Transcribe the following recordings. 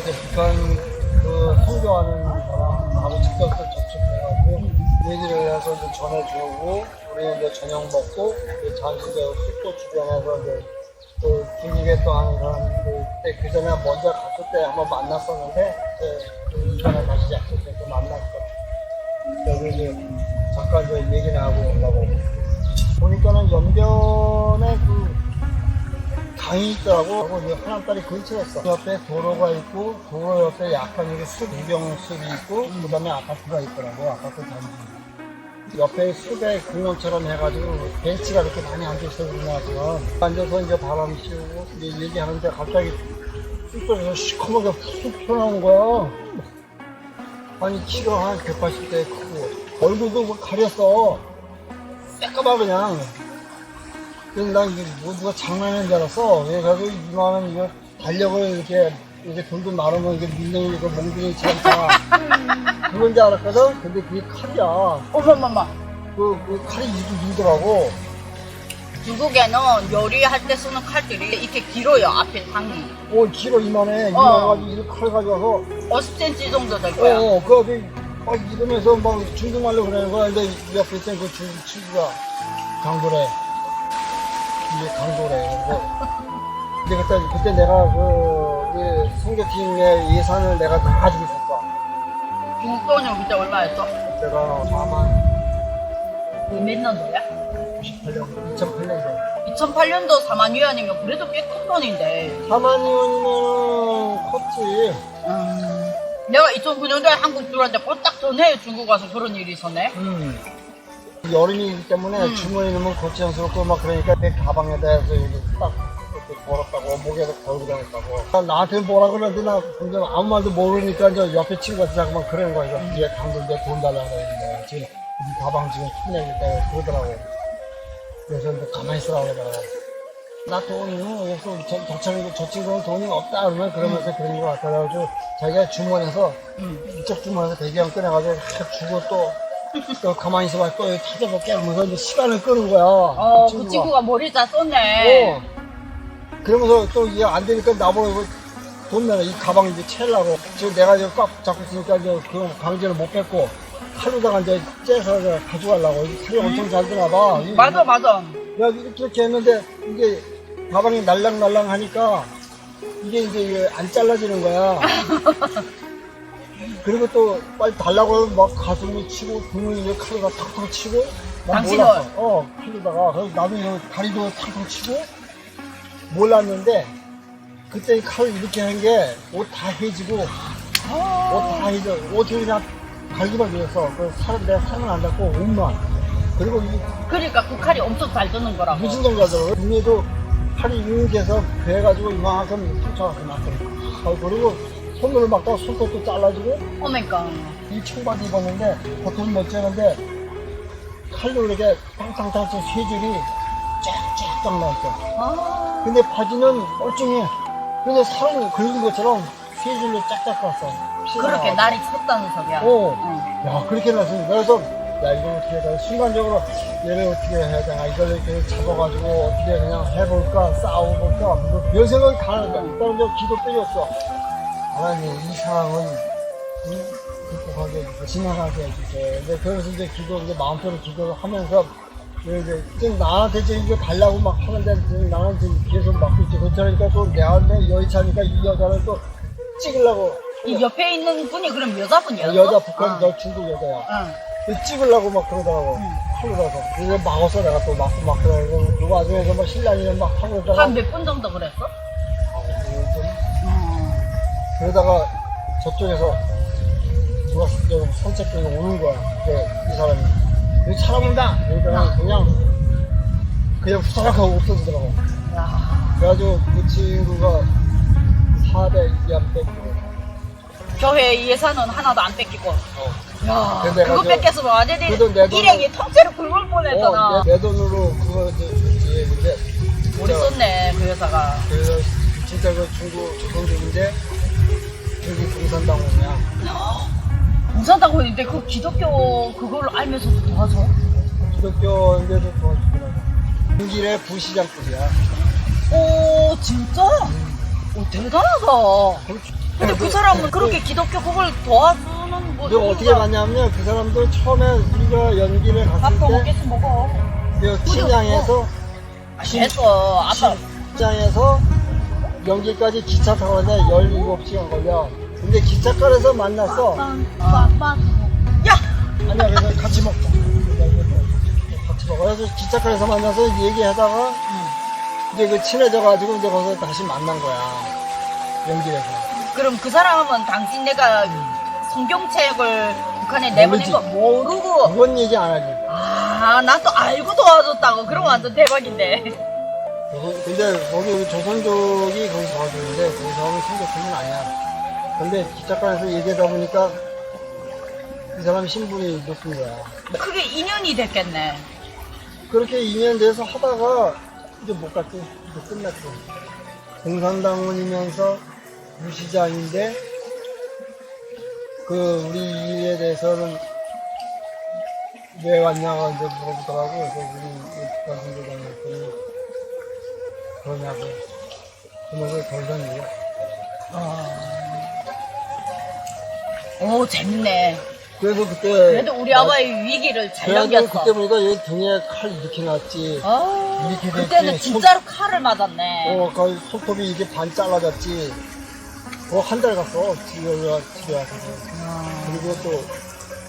이제 북한 그 선교하는 사람하고 직접 접촉해가지고 얘기를 해서 이제 전해주고 우리 이제 저녁 먹고 이제 잠시 이제 숙소 주변에서 이제 또 중국에 또 하는 사람들 그 전에 먼저 갔을 때 한번 만났었는데 이제 이번에 다시 약속해서 만났어. 여기 이제 잠깐 이제 얘기나 하고 오려고 보니까는 연변에 그 강이 있더라고. 그리고 이제 하남다리 근처였어. 옆에 도로가 있고 도로 옆에 약간 이렇게 무병숲이 있고 그 다음에 아파트가 있더라고. 아파트 단지. 옆에 숲에 공원처럼 해가지고 벤치가 이렇게 많이 앉아있어 우리나라처럼. 앉아서 이제 바람 씌우고 이제 얘기하는데 갑자기 숲속에서 시커멓게 푹 튀어나오는 거야. 아니 키가 한 180대 크고 얼굴도 뭐 가렸어. 새까만 그냥. 그래서 난 이게 뭐 누가 장난하는 줄 알았어. 그래가지고 이만한 이거 달력을 이렇게 돌도 마르면 이게 민둥이 이거 몽둥이처럼 다 그런 줄 알았거든. 근데 그게 칼이야. 어머머머. 그 칼이 길더라고. 중국에는 요리할 때 쓰는 칼들이 이렇게 길어요. 앞에 당이. 길어 이만해. 이만해가지고 이 칼 가져와서 50cm 정도 될 거야. 그래가지고 막 이러면서 막 중국말로 그러는 거야. 근데 옆에 있던 그 중국 친구가 강도래. 이게 강도래. 근데 그때 내가 그 선교팀의 예산을 내가 다 가지고 있었어. 중국 돈이 그때 얼마였어? 내가 4만. 몇 년도야? 98년, 2008년도. 2008년도 4만 위안이면 그래도 꽤 큰 돈인데. 4만 원이면 컸지. 내가 2009년도에 한국 들어왔는데 꼴딱 전에 중국 와서 그런 일이 있었네. 여름이기 때문에 주머니 넣으면 거치장스럽고 막 그러니까 내 가방에다 해서 여기 딱 이렇게 걸었다고 목에다 걸고 다녔다고. 나한테 뭐라 그러는데 나 아무 말도 모르니까 이제 옆에 친구가 자꾸만 그러는 거야. 뒤에 강도 내 돈 달라고 그러는데 지금 이 가방 지금 끝내겠다 그러더라고. 그래서 이제 가만히 있으라고 그러더라고. 나 돈이 없어. 저 친구는 돈이 없다 그러면 그러면서 그런 거 같아. 그래가지고 자기가 주머니에서 이쪽 주머니에서 대기형 꺼내가지고 주고 또 가만히 있어봐 또 찾아볼게 하면서 이제 시간을 끄는 거야. 그 친구가 머리 다 썼네. 그러면서 또 이게 안 되니까 나보고 돈 내라. 이 가방 이제 채려고. 지금 내가 이제 꽉 잡고 있으니까 이제 그 강제를 못 뺐고 칼로다가 이제 째서 가져가려고. 이 칼이 엄청 잘 드나 봐. 맞아. 내가 이렇게 했는데 이게 가방이 날랑날랑 하니까 이게 이제 안 잘라지는 거야. 그리고 또 빨리 달라고 하면 막 가슴을 치고 등을 이제 칼로다 탁탁 치고 난 당신은? 몰랐어. 칼로다가 그래서 나도 이거 다리도 탁탁 치고 몰랐는데 그때 칼을 이렇게 한 게 옷 다 해지고 옷 다 해져. 옷을 그냥 갈기만 되었어. 그래서 내가 살은 안 닿고 옷만. 그리고 그러니까 그 칼이 엄청 잘 드는 거라고. 무슨 정도더라고. 등에도 팔이 이렇게해서 그래가지고 이만큼 상처가 났어. 그리고 손으로 막다가 손톱도 잘라지고. 오메가. 이 청바지 입었는데 겉은 멋지는데 칼로 이렇게 탕탕탕 세 줄이 쫙쫙 나왔어. 근데 바지는 멀쩡해. 근데 살은 긁은 것처럼 세 줄로 쫙쫙 갔어. 그렇게 날이 섰다는 소리야. 야 그렇게 났으니 그래서 야 이걸 어떻게 해야 돼? 순간적으로 얘를 어떻게 해야 되나 이걸 이렇게 잡아가지고 어떻게 그냥 해볼까 싸워볼까 별 생각이 다 나는 거야. 일단 저 기도 빼줬어. 하나님 이 상황은 극복하게 해주세요. 지나가게 해주세요. 근데 그래서 이제 이제 마음속으로 기도를 하면서 이제 지금 나한테 지금 이거 달라고 막 하는데 지금 나는 지금 계속 막고 있지. 그러니까 또 내한테 여의차니까 이 여자를 또 찍으려고. 이 옆에 있는 분이 그럼 여자분이었어? 여자 북한 중국 여자야. 찍으려고 막 그러더라고. 칼로 가서. 그래서 막았어, 내가 또 막고 막 그러고. 그 와중에서 막 신랑이는 막 하고 있다가. 한 몇 분 정도 그랬어? 그러다가 저쪽에서 누가 산책길에 오는 거야. 이 사람이. 여기 사람 온다! 그러니까 그냥 후다닥하고 없어지더라고. 그래가지고 그 친구가 400이 뺏기고. 교회 예산은 하나도 안 뺏기고. 야, 근데 그거 뺏겼으면 완전히 일행이 통째로 굶을 뻔했잖아. 내 돈으로 그거 줬지. 근데 우리 썼네 그 여자가. 그래서 진짜 그 조선족인데 중국 공산당원이야. 공산당원인데 그 기독교 그걸 알면서도 도와줘? 기독교인데도 도와주더라고. 중길의 부시장급이야. 오 진짜? 오 대단하다. 그렇지. 근데 그 사람은 그렇게 기독교 그걸 도와주는 뭐 내가 어떻게 봤냐면 그 사람도 처음에 우리가 연기를 갔을 밥도 때 먹겠어 먹어. 그 친장에서 됐어. 아빠 친장에서 연기까지 기차 타고 가는데 17시간 걸려. 근데 기차칸에서 만났어. 야 아니야, 그래서 같이 먹자. 같이 먹어. 그래서 기차칸에서 만나서 얘기하다가 이제 그 친해져가지고 이제 거기서 다시 만난 거야. 연기에서. 그럼 그 사람은 당신네가 성경책을 북한에 내보낸 모르지. 거 모르고 그건 얘기 안 하지. 난 또 알고 도와줬다고. 그럼 완전 대박인데. 근데 거기 우리 조선족이 거기 도와주는데 그 사람은 성격은 아니야. 근데 기차칸에서 얘기하다 보니까 이 사람 신분이 높은 거야. 그게 인연이 됐겠네. 그렇게 2년 돼서 하다가 이제 못 갔지. 이제 끝났지. 공산당원이면서 무시자인데 그 우리 일에 대해서는 왜 왔냐고 이제 물어보더라고. 그래서 우리 북한 선교단에 했더니 그러냐고. 그러면서 돌던이요. 오 재밌네. 그래서 그때 그래도 우리 아빠의 위기를 잘 그래가지고 넘겼어. 그때 보니까 얘 등에 칼 이렇게 났지. 이렇게 그때는 됐지. 진짜로 칼을 맞았네. 거의 손톱이 이게 반 잘라졌지. 한 달 갔어. 집에 와서. 그리고 또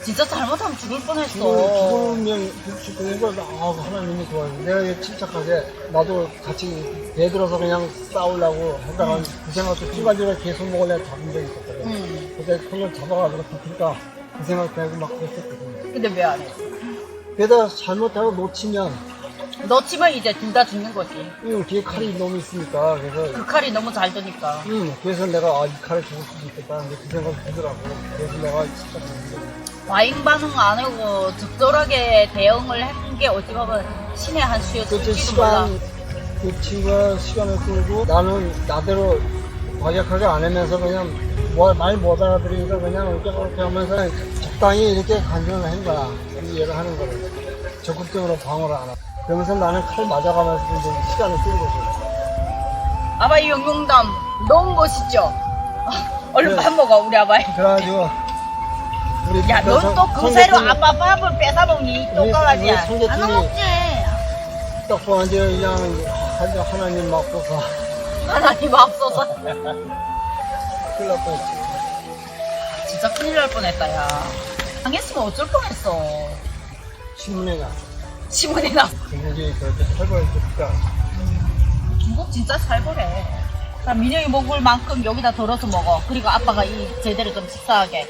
진짜 잘못하면 죽을 뻔했어. 죽으면 죽으니까 하나님이 도와줘. 내가 이게 침착하게 나도 같이 대들어서 그냥 싸우려고 하다가 그 생각도 찌갈리를 계속 먹으려 잡은 적이 있었거든. 근데 손을 잡아가지고 그러니까 그 생각도 하고 막 그랬었거든. 근데 왜 안 했어? 게다가 잘못하고 놓치면 이제 둘 다 죽는 거지. 뒤에 칼이 너무 있으니까 그래서 그 칼이 너무 잘 드니까. 그래서 내가 이 칼을 죽을 수도 있겠다. 근데 그 생각이 들더라고. 그래서 내가 진짜 그랬는데. 과잉 반응 안 하고 적절하게 대응을 한 게 어찌 보면 신의 한 그치, 수였을지도 몰라. 그 친구가 시간을 끌고 나는 나대로 과격하게 안 하면서 그냥 말 못 알아들으니까 그냥 이렇게 그렇게 하면서 적당히 이렇게 간섭을 한 거야. 이해를 하는 거를. 적극적으로 방어를 안 하고. 그러면서 나는 칼 맞아가면서 이제 시간을 끌고 있어. 아바이 영용담 너무 멋있죠? 얼른 그래. 밥 먹어 우리 아바이. 그래가지고 우리 야, 넌 또 그새로 아빠 밥을 뺏어 먹니? 똑같이야. 성계팀이 먹지. 딱 보는데 그냥 하나님 맞고서 하나님 앞서서 큰일 날 뻔했지. 진짜 큰일 날 뻔했다 야. 당했으면 어쩔 뻔했어. 신문에 나. 신문에 나. 중국이 그렇게 살벌했으니까. 중국 진짜 살벌해. 자, 민영이 먹을 만큼 여기다 덜어서 먹어. 그리고 아빠가 제대로 좀 식사하게.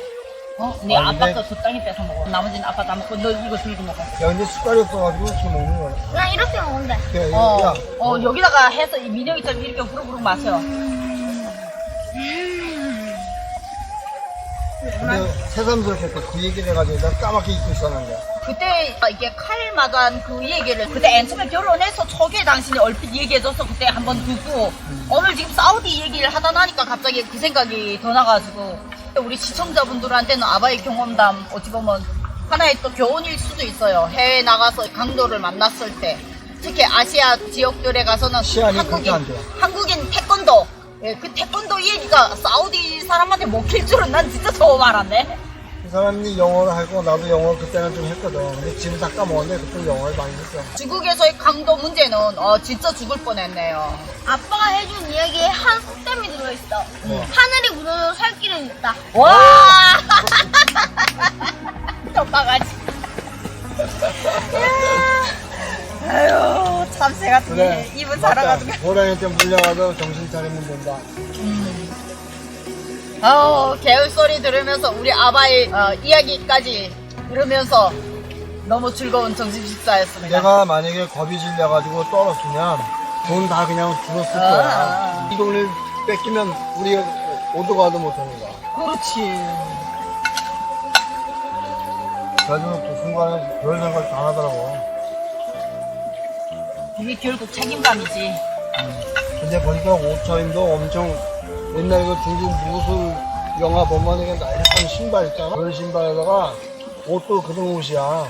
네 아, 아빠 근데- 거 적당히 뺏어 먹어. 나머지는 아빠 다 먹고 너 이거 들고 먹어. 야, 근데 숟갈이 없어가지고 이렇게 먹는 거야. 그냥 이렇게 먹는데. 그래, 어, 야, 여기다가 해서 이 민영이처럼 이렇게 부르부르 마셔. 근데 새삼스럽게 그 얘기를 해가지고 내가 까맣게 잊고 있었는데. 그때 이게 칼 맞은 그 얘기를 그때 앤처음에 결혼해서 초기에 당신이 얼핏 얘기해줘서 그때 한번 듣고 오늘 지금 사우디 얘기를 하다 나니까 갑자기 그 생각이 더 나가지고 우리 시청자분들한테는 아바의 경험담 어찌 보면 하나의 또 교훈일 수도 있어요. 해외 나가서 강도를 만났을 때 특히 아시아 지역들에 가서는 시안이 그렇게 안 돼요. 한국인 태권도 그 태권도 얘기가 사우디 사람한테 먹힐 줄은 난 진짜 처음 알았네. 그 사람이 영어를 하고 나도 영어 그때는 좀 했거든. 근데 지금 다 까먹었는데 그때 영어를 많이 했어. 중국에서의 강도 문제는 진짜 죽을 뻔했네요. 아빠가 해준 이야기에 한 속담이 들어있어. 하늘이 묻어도 살 길은 있다. 와! 족가가지. 아유, 참새 같은 게 입은 살아가지고. 호랑이한테 물려가도 정신 차리면 된다. 개울 소리 들으면서 우리 아바의 이야기까지 들으면서 너무 즐거운 점심 식사였습니다. 내가 만약에 겁이 질려가지고 떨었으면 돈 다 그냥 줄었을 거야. 이 돈을 뺏기면 우리 오도 가도 못하는 거야. 그렇지. 그래가지고 그 순간에 그런 생각 다 하더라고. 이게 결국 책임감이지. 근데 보니까 옷차림도 엄청 옛날 그 중국 무술 영화 보면 이게 날렵한 신발 있잖아. 그런 신발에다가 옷도 그런 옷이야.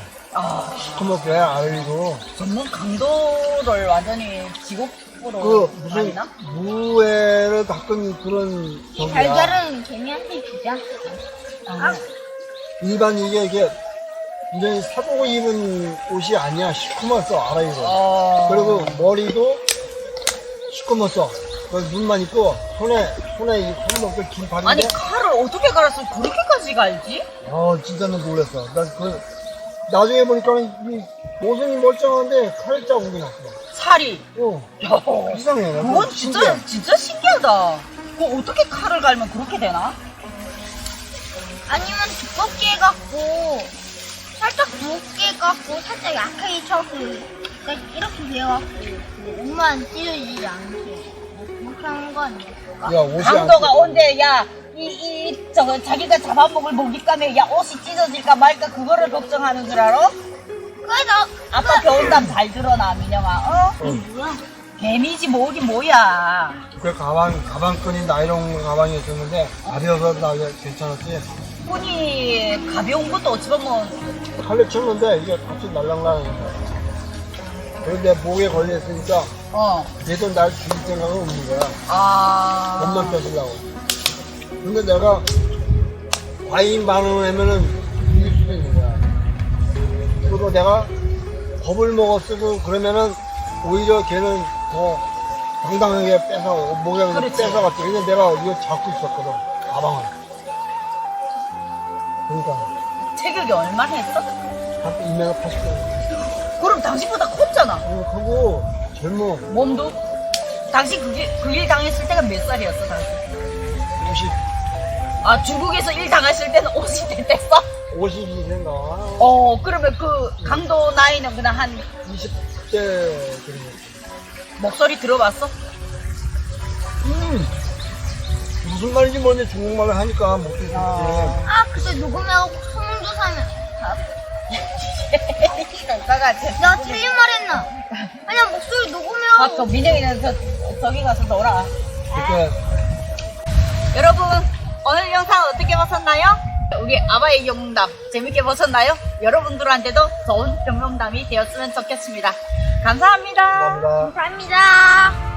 시커멓게 알리고. 전문 강도를 완전히 지옥 그 무슨 무해를 닦은 그런 이 저기야. 달걀은 개미한테 주자. 아, 일반 이게 굉장히 사복 입은 옷이 아니야. 시커멓어 알아 이거. 그리고 머리도 시커멓어. 눈만 있고 손에 이 손목도 긴 팔인데. 아니 칼을 어떻게 갈았어? 그렇게까지 갈지? 진짜 는 놀랐어. 나중에 보니까 이 모습이 멀쩡한데 칼 자국이 났어. 살이. 이상해. 그건 진짜 신기하다. 그 어떻게 칼을 갈면 그렇게 되나? 아니면 두껍게 해갖고 살짝 두껍게 해갖고 살짝 약하게 쳐갖고 이렇게 되어갖고 옷만 찢어지지 않게 그렇게 하는 거 아니었을까? 야, 옷이 강도가 안 온데 저거 자기가 잡아먹을 먹잇감에 야 옷이 찢어질까 말까 그거를 걱정하는 줄 알아? 그래서 아까 겨울담 잘 들어나 민영아. 뭐야? 개미지 뭐긴 뭐야. 그 가방끈이 나이론 가방이었는데 가벼워서 나 괜찮았지. 끈이 가벼운 것도 어찌 보면 칼에 쳤는데 이게 같이 날랑날랑해. 그런데 목에 걸렸으니까 얘도 날 죽일 생각은 없는 거야. 몸만 뺏으려고. 근데 내가 과잉 반응을 하면은 죽일 수도 있는 거야. 그리고 내가 겁을 먹었고 그러면은 오히려 걔는 더 당당하게 목에 그냥 그렇지. 뺏어갔지. 근데 내가 이거 잡고 있었거든, 가방을. 그러니까 체격이 얼마나 했어? 한 2m 80cm. 그럼 당신보다 컸잖아. 크고 젊어. 몸도? 당신 그 일 당했을 때가 몇 살이었어 당신? 50, 중국에서 일 당했을 때는 50대 됐어? 52세인가? 그러면 그 강도 나이는 그냥 한 20대 그런 거. 목소리 들어봤어? 무슨 말인지 모르는데 중국말을 하니까 못 듣겠지. 그때 녹음하고 소문조사하면 내가 나 틀린 말 했나? 아니야 목소리 녹음하고 맞죠. 민영이는 저기 가서 놀아. 그때 여러분 오늘 영상 어떻게 보셨나요? 우리 아바의 경험담 재밌게 보셨나요? 여러분들한테도 좋은 경험담이 되었으면 좋겠습니다. 감사합니다. 감사합니다. 감사합니다.